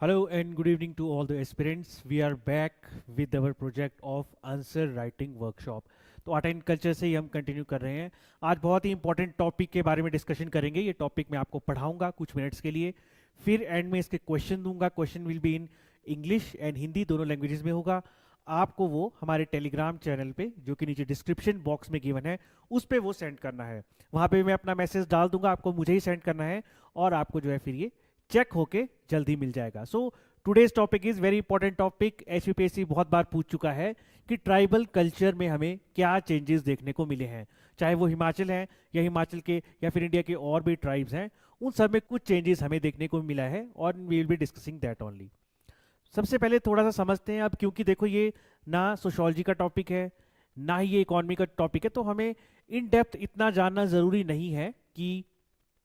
Hello and good evening to all the aspirants. We are back with our project of answer writing workshop. तो art and culture से ही हम continue कर रहे हैं। आज बहुत ही इंपॉर्टेंट टॉपिक के बारे में डिस्कशन करेंगे। ये टॉपिक मैं आपको पढ़ाऊंगा कुछ मिनट्स के लिए, फिर एंड में इसके क्वेश्चन दूंगा। Question will be in English and Hindi, दोनों लैंग्वेजेस में होगा। आपको वो हमारे टेलीग्राम चैनल पे, जो कि नीचे डिस्क्रिप्शन बॉक्स में गिवन है, उस पर वो सेंड करना है। वहाँ पे मैं अपना मैसेज डाल दूंगा, आपको मुझे ही सेंड करना है और आपको जो है फिर ये चेक होके जल्दी मिल जाएगा। So today's topic is very important topic. HPPSC बहुत बार पूछ चुका है कि ट्राइबल कल्चर में हमें क्या चेंजेस देखने को मिले हैं, चाहे वो हिमाचल है या हिमाचल के या फिर इंडिया के और भी ट्राइब्स हैं, उन सब में कुछ चेंजेस हमें देखने को मिला है और we will be discussing that only. सबसे पहले थोड़ा सा समझते हैं अब, क्योंकि देखो ये ना सोशोलॉजी का टॉपिक है ना ही ये इकोनॉमी का टॉपिक है, तो हमें इन डेप्थ इतना जानना ज़रूरी नहीं है कि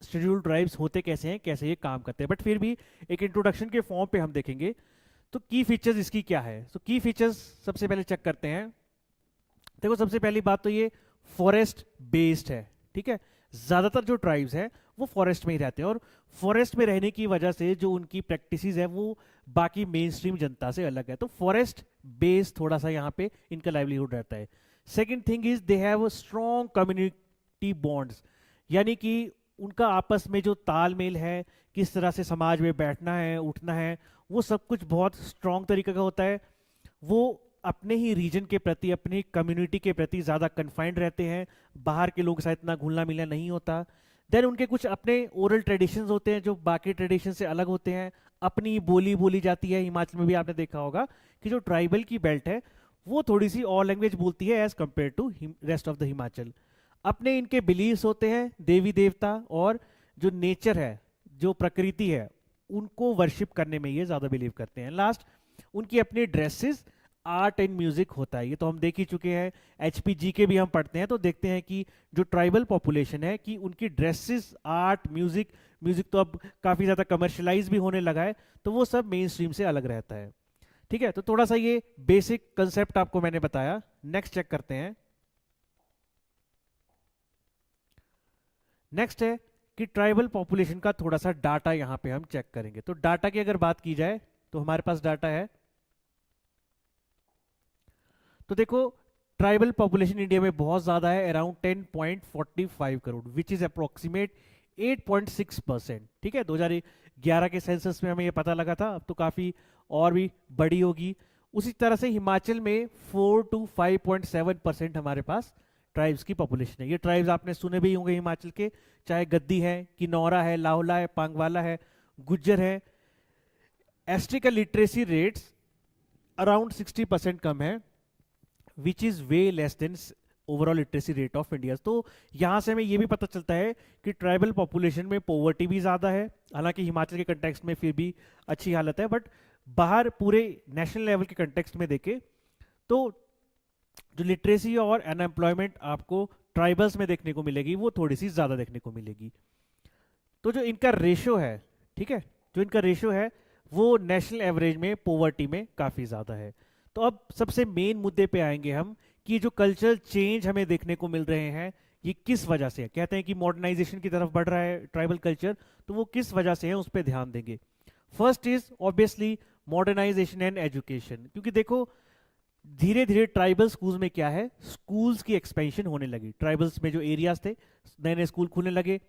शेड्यूल्ड ट्राइब्स होते कैसे हैं, कैसे ये काम करते हैं। बट फिर भी एक इंट्रोडक्शन के फॉर्म पे हम देखेंगे तो की फीचर्स इसकी क्या है। तो की फीचर्स सबसे पहले चेक करते हैं। देखो सबसे पहली बात तो ये फॉरेस्ट बेस्ड है, ठीक है। ज़्यादातर जो ट्राइब्स हैं वो फॉरेस्ट में ही रहते हैं और फॉरेस्ट में रहने की वजह से जो उनकी प्रैक्टिसेस है वो बाकी मेन स्ट्रीम जनता से अलग है। तो फॉरेस्ट बेस्ड थोड़ा सा यहाँ पे इनका लाइवलीहुड रहता है। Second thing is they have strong community bonds, यानी कि उनका आपस में जो तालमेल है, किस तरह से समाज में बैठना है उठना है, वो सब कुछ बहुत स्ट्रॉन्ग तरीके का होता है। वो अपने ही रीजन के प्रति, अपनी कम्युनिटी के प्रति ज़्यादा कन्फाइंड रहते हैं, बाहर के लोगों के साथ इतना घुलना मिलना नहीं होता। देन उनके कुछ अपने ओरल ट्रेडिशंस होते हैं जो बाकी ट्रेडिशन से अलग होते हैं। अपनी बोली बोली जाती है। हिमाचल में भी आपने देखा होगा कि जो ट्राइबल की बेल्ट है वो थोड़ी सी और लैंग्वेज बोलती है as compare to rest of the Himachal. अपने इनके बिलीव्स होते हैं, देवी देवता और जो नेचर है, जो प्रकृति है, उनको वर्शिप करने में ये ज़्यादा बिलीव करते हैं। लास्ट, उनकी अपनी ड्रेसेस, आर्ट एंड म्यूजिक होता है। ये तो हम देख ही चुके हैं, एचपीजी के भी हम पढ़ते हैं तो देखते हैं कि जो ट्राइबल पॉपुलेशन है कि उनकी ड्रेसेस, आर्ट, म्यूजिक, म्यूजिक तो अब काफ़ी ज़्यादा कमर्शलाइज भी होने लगा है, तो वो सब मेन स्ट्रीम से अलग रहता है। ठीक है, तो थोड़ा सा ये बेसिक कंसेप्ट आपको मैंने बताया। नेक्स्ट चेक करते हैं। नेक्स्ट है कि ट्राइबल पॉपुलेशन का थोड़ा सा डाटा यहाँ पे हम चेक करेंगे। तो डाटा की अगर बात की जाए तो हमारे पास डाटा है। तो देखो ट्राइबल पॉपुलेशन इंडिया में बहुत ज़्यादा है, around 10.45 crore, which is approximate 8.6%। ठीक है, 2011 के सेंसस में हमें ये पता लगा था, अब तो काफ़ी और भी बड़ी होगी। उसी तरह से हिमाचल में 4 to 5.7% हमारे पास ट्राइब्स की पॉपुलेशन है। ये ट्राइब्स आपने सुने भी होंगे हिमाचल के, चाहे गद्दी है, किन्नौरा है, लाहौला है, पांगवाला है, गुज्जर है। एसटी का लिटरेसी रेट्स अराउंड 60% कम है, which is way less than overall literacy rate of India. तो यहाँ से हमें ये भी पता चलता है कि ट्राइबल पॉपुलेशन में पॉवर्टी भी ज़्यादा है। हालांकि हिमाचल के कंटेक्स्ट में फिर भी अच्छी हालत है, बट बाहर पूरे नेशनल लेवल के कंटेक्स्ट में देखें तो जो लिटरेसी और अनएम्प्लॉयमेंट आपको ट्राइबल्स में देखने को मिलेगी वो थोड़ी सी ज़्यादा देखने को मिलेगी। तो जो इनका रेशो है, ठीक है, जो इनका रेशो है वो नेशनल एवरेज में पॉवर्टी में काफ़ी ज़्यादा है। तो अब सबसे मेन मुद्दे पे आएंगे हम कि जो कल्चरल चेंज हमें देखने को मिल रहे हैं ये किस वजह से है। कहते हैं कि मॉडर्नाइजेशन की तरफ बढ़ रहा है ट्राइबल कल्चर, तो वो किस वजह से है उस पर ध्यान देंगे। First is obviously modernisation and education, क्योंकि देखो धीरे धीरे ट्राइबल स्कूल्स में क्या है, स्कूल्स की एक्सपेंशन होने लगी। ट्राइबल्स में जो एरियाज थे, नए नए स्कूल खुलने लगे।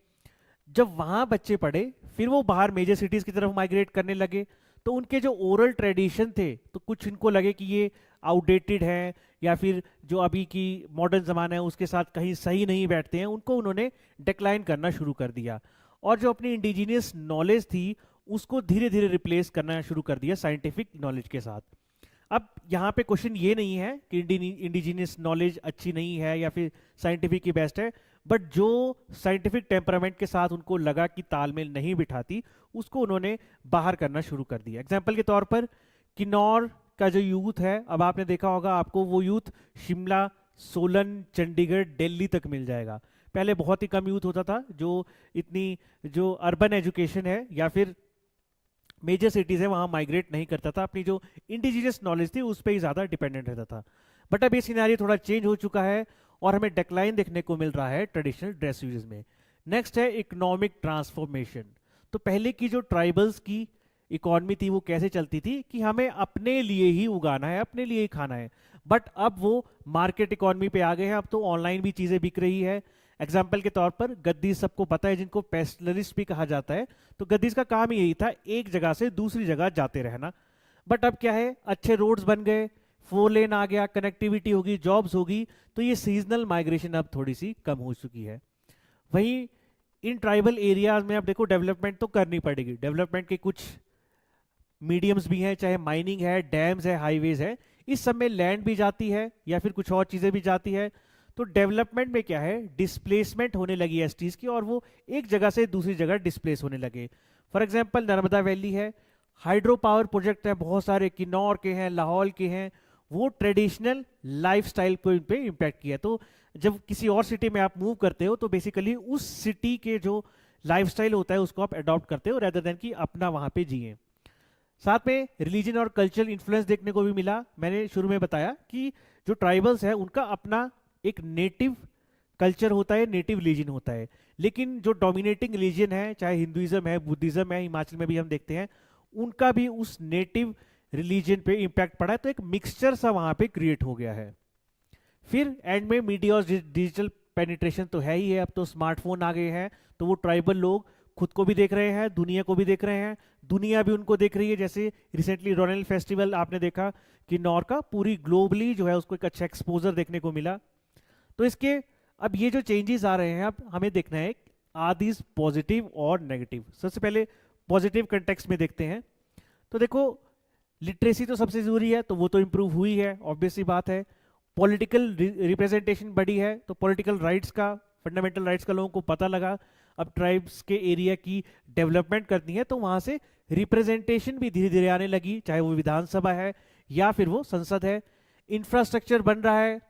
जब वहाँ बच्चे पढ़े फिर वो बाहर मेजर सिटीज़ की तरफ माइग्रेट करने लगे, तो उनके जो ओरल ट्रेडिशन थे तो कुछ इनको लगे कि ये आउटडेटेड हैं या फिर जो अभी की मॉडर्न ज़माना है उसके साथ कहीं सही नहीं बैठते हैं, उनको उन्होंने डिक्लाइन करना शुरू कर दिया। और जो अपनी इंडिजीनियस नॉलेज थी उसको धीरे धीरे रिप्लेस करना शुरू कर दिया साइंटिफिक नॉलेज के साथ। अब यहाँ पे क्वेश्चन ये नहीं है कि इंडिजीनियस नॉलेज अच्छी नहीं है या फिर साइंटिफिक ही बेस्ट है, बट जो साइंटिफिक टेम्परामेंट के साथ उनको लगा कि तालमेल नहीं बिठाती, उसको उन्होंने बाहर करना शुरू कर दिया। एग्जाम्पल के तौर पर किन्नौर का जो यूथ है, अब आपने देखा होगा आपको वो यूथ शिमला, सोलन, चंडीगढ़, दिल्ली तक मिल जाएगा। पहले बहुत ही कम यूथ होता था जो इतनी जो अर्बन एजुकेशन है या फिर मेजर सिटीज़ है वहाँ माइग्रेट नहीं करता था, अपनी जो इंडिजिनियस नॉलेज थी उस पर ही ज़्यादा डिपेंडेंट रहता था। बट अब ये सिनेरियो थोड़ा चेंज हो चुका है और हमें डिक्लाइन देखने को मिल रहा है ट्रेडिशनल ड्रेस यूजेस में। नेक्स्ट है इकोनॉमिक ट्रांसफॉर्मेशन। तो पहले की जो ट्राइबल्स की इकॉनमी थी वो कैसे चलती थी कि हमें अपने लिए ही उगाना है, अपने लिए ही खाना है। बट अब वो मार्केट इकॉनमी पे आ गए हैं, अब तो ऑनलाइन भी चीज़ें बिक रही है। एग्जाम्पल के तौर पर गद्दी सबको पता है, जिनको पेस्टलरिस्ट भी कहा जाता है, तो गद्दीज का काम ही यही था, एक जगह से दूसरी जगह जाते रहना। बट अब क्या है, अच्छे रोड्स बन गए, 4 लेन आ गया, कनेक्टिविटी होगी, जॉब्स होगी, तो ये सीजनल माइग्रेशन अब थोड़ी सी कम हो चुकी है। वहीं इन ट्राइबल एरियाज में अब देखो डेवलपमेंट तो करनी पड़ेगी, डेवलपमेंट के कुछ मीडियम्स भी हैं, चाहे माइनिंग है, डैम्स है, हाईवेज है, इस सब में लैंड भी जाती है या फिर कुछ और चीज़ें भी जाती है। तो डेवलपमेंट में क्या है, डिस्प्लेसमेंट होने लगी एसटीज की, और वो एक जगह से दूसरी जगह डिस्प्लेस होने लगे। फॉर एग्जांपल नर्मदा वैली है, हाइड्रो पावर प्रोजेक्ट हैं बहुत सारे, किन्नौर के हैं, लाहौल के हैं, वो ट्रेडिशनल लाइफस्टाइल को इन पे इम्पैक्ट किया। तो जब किसी और सिटी में आप मूव करते हो तो बेसिकली उस सिटी के जो लाइफस्टाइल होता है उसको आप अडॉप्ट करते हो, रेदर देन कि अपना वहाँ पे जिए। साथ में रिलीजन और कल्चरल इन्फ्लुएंस देखने को भी मिला। मैंने शुरू में बताया कि जो ट्राइबल्स है उनका अपना एक नेटिव कल्चर होता है, नेटिव रिलीजन होता है, लेकिन जो डोमिनेटिंग रिलीजन है, चाहे हिंदुइज्म है, बुद्धिज्म है, हिमाचल में भी हम देखते हैं, उनका भी उस नेटिव रिलीजन पे इम्पैक्ट पड़ा है, तो एक मिक्सचर सा वहां पे क्रिएट हो गया है। फिर एंड में मीडिया और डिजिटल पेनिट्रेशन तो है ही है, अब तो स्मार्टफोन आ गए हैं, तो वो ट्राइबल लोग खुद को भी देख रहे हैं, दुनिया को भी देख रहे हैं, दुनिया भी उनको देख रही है। जैसे रिसेंटली रोनेल फेस्टिवल आपने देखा कि नॉर का पूरी ग्लोबली जो है उसको एक अच्छा एक्सपोजर देखने को मिला। तो इसके अब ये जो चेंजेस आ रहे हैं, अब हमें देखना है आर दीज पॉजिटिव और नेगेटिव। सबसे पहले पॉजिटिव कंटेक्स्ट में देखते हैं। तो देखो लिटरेसी तो सबसे जरूरी है, तो वो तो इंप्रूव हुई है, ऑब्वियस सी बात है। पॉलिटिकल रिप्रेजेंटेशन बढ़ी है, तो पॉलिटिकल राइट्स का, फंडामेंटल राइट्स का लोगों को पता लगा। अब ट्राइब्स के एरिया की डेवलपमेंट करनी है तो वहां से रिप्रेजेंटेशन भी धीरे धीरे आने लगी, चाहे वो विधानसभा है या फिर वो संसद है। इंफ्रास्ट्रक्चर बन रहा है,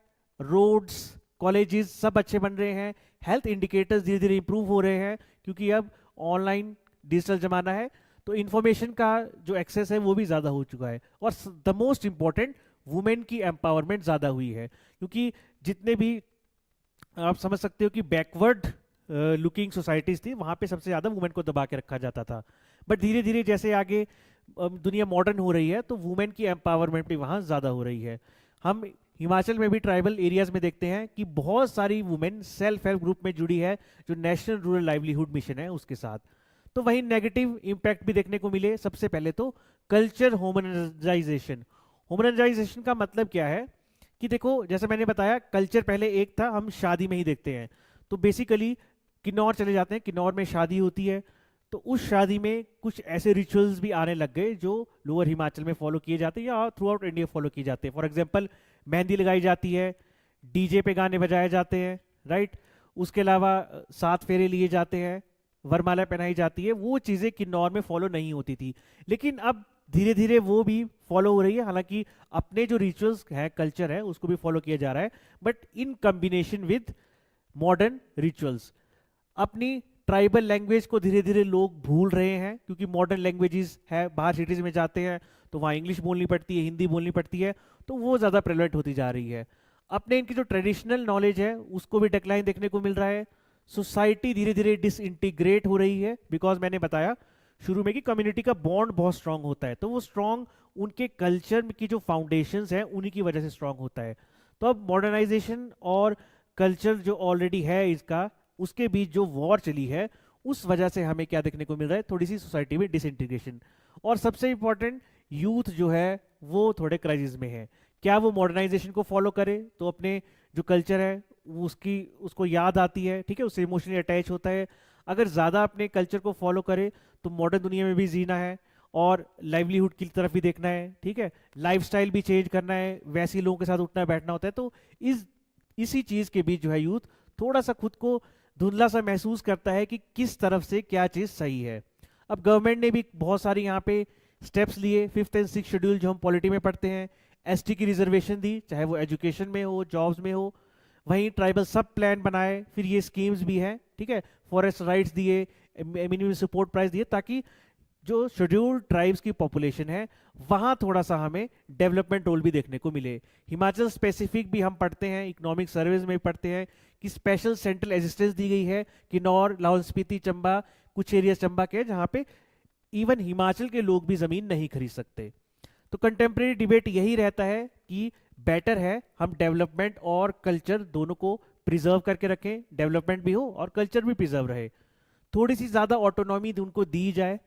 रोड्स, कॉलेजेस सब अच्छे बन रहे हैं, हेल्थ इंडिकेटर्स धीरे धीरे इंप्रूव हो रहे हैं, क्योंकि अब ऑनलाइन डिजिटल जमाना है, तो इंफॉर्मेशन का जो एक्सेस है वो भी ज़्यादा हो चुका है। और द मोस्ट इंपॉर्टेंट, वुमेन की एम्पावरमेंट ज़्यादा हुई है, क्योंकि जितने भी आप समझ सकते हो कि बैकवर्ड लुकिंग सोसाइटीज थी, वहाँ पे सबसे ज़्यादा वुमेन को दबा के रखा जाता था। बट धीरे धीरे जैसे आगे दुनिया मॉडर्न हो रही है, तो वुमेन की एम्पावरमेंट भी वहाँ ज़्यादा हो रही है। हम हिमाचल में भी ट्राइबल एरियाज में देखते हैं कि बहुत सारी वुमेन सेल्फ हेल्प ग्रुप में जुड़ी है, जो नेशनल रूरल लाइवलीहुड मिशन है उसके साथ। तो वही नेगेटिव इम्पैक्ट भी देखने को मिले। सबसे पहले तो कल्चर होमोजेनाइजेशन। होमोजेनाइजेशन का मतलब क्या है कि देखो, जैसे मैंने बताया, कल्चर पहले एक था, हम शादी में ही देखते हैं, तो बेसिकली किन्नौर चले जाते हैं, किन्नौर में शादी होती है, तो उस शादी में कुछ ऐसे रिचुअल्स भी आने लग गए जो लोअर हिमाचल में फॉलो किए जाते हैं या थ्रू आउट इंडिया फॉलो किए जाते हैं। फॉर एग्जांपल मेहंदी लगाई जाती है, डीजे पे गाने बजाए जाते हैं, राइट। उसके अलावा 7 फेरे लिए जाते हैं, वरमाला पहनाई जाती है। वो चीज़ें किन्नौर में फॉलो नहीं होती थी, लेकिन अब धीरे धीरे वो भी फॉलो हो रही है। हालांकि अपने जो रिचुअल्स है, कल्चर है, उसको भी फॉलो किया जा रहा है, but in combination with modern rituals. अपनी ट्राइबल लैंग्वेज को धीरे धीरे लोग भूल रहे हैं, क्योंकि मॉडर्न लैंग्वेजेस है, बाहर सिटीज में जाते हैं तो वहाँ इंग्लिश बोलनी पड़ती है, हिंदी बोलनी पड़ती है, तो वो ज़्यादा प्रेवलेंट होती जा रही है। अपने इनकी जो ट्रेडिशनल नॉलेज है उसको भी डिक्लाइन देखने को मिल रहा है। सोसाइटी धीरे धीरे डिसइंटीग्रेट हो रही है, बिकॉज मैंने बताया शुरू में कि कम्युनिटी का बॉन्ड बहुत स्ट्रांग होता है, तो वो स्ट्रांग उनके कल्चर की जो फाउंडेशंस हैं उन्हीं की वजह से स्ट्रांग होता है। तो अब मॉडर्नाइजेशन और कल्चर जो ऑलरेडी है इसका, उसके बीच जो वॉर चली है, उस वजह से हमें क्या देखने को मिल रहा है, थोड़ी सी सोसाइटी में डिसइंटीग्रेशन। और सबसे इंपॉर्टेंट, यूथ जो है वो थोड़े क्राइसिस में है। क्या वो मॉडर्नाइजेशन को फॉलो करे तो अपने जो कल्चर है उसको याद आती है, ठीक है, उससे इमोशनली अटैच होता है। अगर ज़्यादा अपने कल्चर को फॉलो करे तो मॉडर्न दुनिया में भी जीना है और लाइवलीहुड की तरफ भी देखना है, ठीक है, लाइफस्टाइल भी चेंज करना है, वैसे लोगों के साथ उठना बैठना होता है। तो इसी चीज़ के बीच जो है यूथ थोड़ा सा खुद को धुंधला सा महसूस करता है कि किस तरफ से क्या चीज़ सही है। अब गवर्नमेंट ने भी बहुत सारी यहाँ पे स्टेप्स लिए। 5th और 6th शेड्यूल जो हम पॉलिटी में पढ़ते हैं, एसटी की रिजर्वेशन दी, चाहे वो एजुकेशन में हो, जॉब्स में हो। वहीं ट्राइबल सब प्लान बनाए, फिर ये स्कीम्स भी हैं, ठीक है, फॉरेस्ट राइट्स दिए, मिनिमम सपोर्ट प्राइस दिए, ताकि जो शेड्यूल्ड ट्राइब्स की पॉपुलेशन है वहाँ थोड़ा सा हमें डेवलपमेंट रोल भी देखने को मिले। हिमाचल स्पेसिफिक भी हम पढ़ते हैं, इकोनॉमिक सर्वेज में पढ़ते हैं कि स्पेशल सेंट्रल असिस्टेंस दी गई है, किन्नौर, लाहौल स्पीति, चंबा, कुछ एरिया चंबा के, जहाँ पे इवन हिमाचल के लोग भी ज़मीन नहीं खरीद सकते। तो कंटेम्प्रेरी डिबेट यही रहता है कि बेटर है हम डेवलपमेंट और कल्चर दोनों को प्रिजर्व करके रखें, डेवलपमेंट भी हो और कल्चर भी प्रिजर्व रहे, थोड़ी सी ज़्यादा ऑटोनॉमी उनको दी जाए।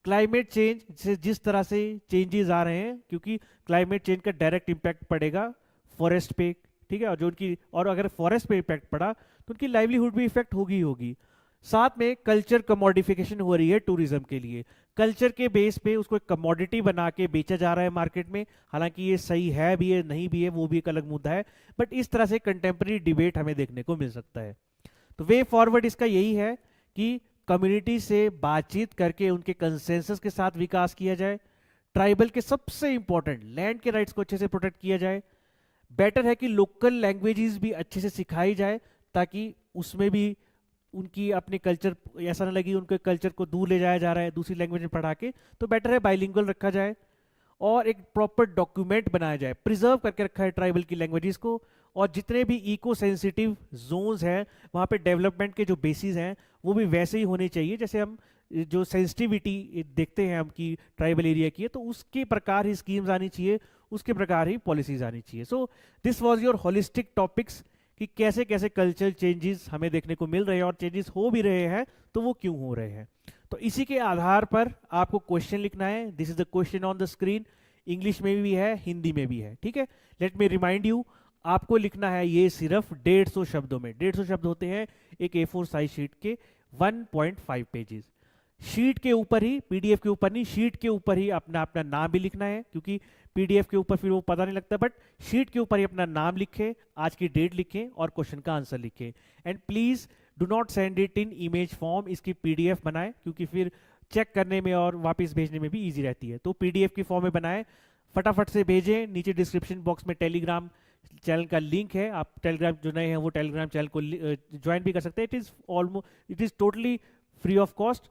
क्लाइमेट चेंज से जिस तरह से चेंजेस आ रहे हैं, क्योंकि क्लाइमेट चेंज का डायरेक्ट इम्पैक्ट पड़ेगा फॉरेस्ट पे, ठीक है, और जो उनकी, और अगर फॉरेस्ट पे इम्पैक्ट पड़ा तो उनकी लाइवलीहुड भी इफेक्ट होगी ही होगी। साथ में कल्चर कमोडिफिकेशन हो रही है टूरिज्म के लिए, कल्चर के बेस पे उसको एक कमोडिटी बना के बेचा जा रहा है मार्केट में। हालांकि ये सही है भी है नहीं भी है वो भी एक अलग मुद्दा है, बट इस तरह से कंटेम्प्रेरी डिबेट हमें देखने को मिल सकता है। तो वे फॉरवर्ड इसका यही है कि कम्युनिटी से बातचीत करके उनके कंसेंसस के साथ विकास किया जाए, ट्राइबल के सबसे इंपॉर्टेंट लैंड के राइट्स को अच्छे से प्रोटेक्ट किया जाए। बेटर है कि लोकल लैंग्वेजेस भी अच्छे से सिखाई जाए ताकि उसमें भी उनकी अपने कल्चर, ऐसा ना लगे उनके कल्चर को दूर ले जाया जा रहा है दूसरी लैंग्वेज में पढ़ा के। तो बेटर है बाइलिंगुअल रखा जाए और एक प्रॉपर डॉक्यूमेंट बनाया जाए, प्रिजर्व करके रखा है ट्राइबल की लैंग्वेजेस को। और जितने भी इको सेंसिटिव जोन्स हैं वहाँ पे डेवलपमेंट के जो बेसिस हैं वो भी वैसे ही होने चाहिए जैसे हम जो सेंसिटिविटी देखते हैं हम कि ट्राइबल एरिया की है, तो उसके प्रकार ही स्कीम्स आनी चाहिए, उसके प्रकार ही पॉलिसीज आनी चाहिए। So this was your holistic topics कि कैसे कैसे कल्चरल चेंजेस हमें देखने को मिल रहे हैं और चेंजेस हो भी रहे हैं तो वो क्यों हो रहे हैं। तो इसी के आधार पर आपको क्वेश्चन लिखना है। This is the question on the screen, English में भी है हिंदी में भी है, ठीक है। लेट मी रिमाइंड यू, आपको लिखना है ये सिर्फ 150 शब्दों में। 150 शब्द होते हैं एक A4 साइज शीट के, 1.5 पेजेस। शीट के ऊपर ही, पीडीएफ के ऊपर नहीं, शीट के ऊपर ही अपना अपना नाम भी लिखना है, क्योंकि पीडीएफ के ऊपर फिर वो पता नहीं लगता, बट शीट के ऊपर ही अपना नाम लिखें, आज की डेट लिखें और क्वेश्चन का आंसर लिखें। And please do not send it in image form, इसकी पीडीएफ बनाएं क्योंकि फिर चेक करने में और वापस भेजने में भी ईजी रहती है। तो पीडीएफ की फॉर्म में बनाएं, फटाफट से भेजें। नीचे डिस्क्रिप्शन बॉक्स में टेलीग्राम चैनल का लिंक है, आप टेलीग्राम जो नए हैं वो टेलीग्राम चैनल को ज्वाइन भी कर सकते हैं। It is totally free of cost.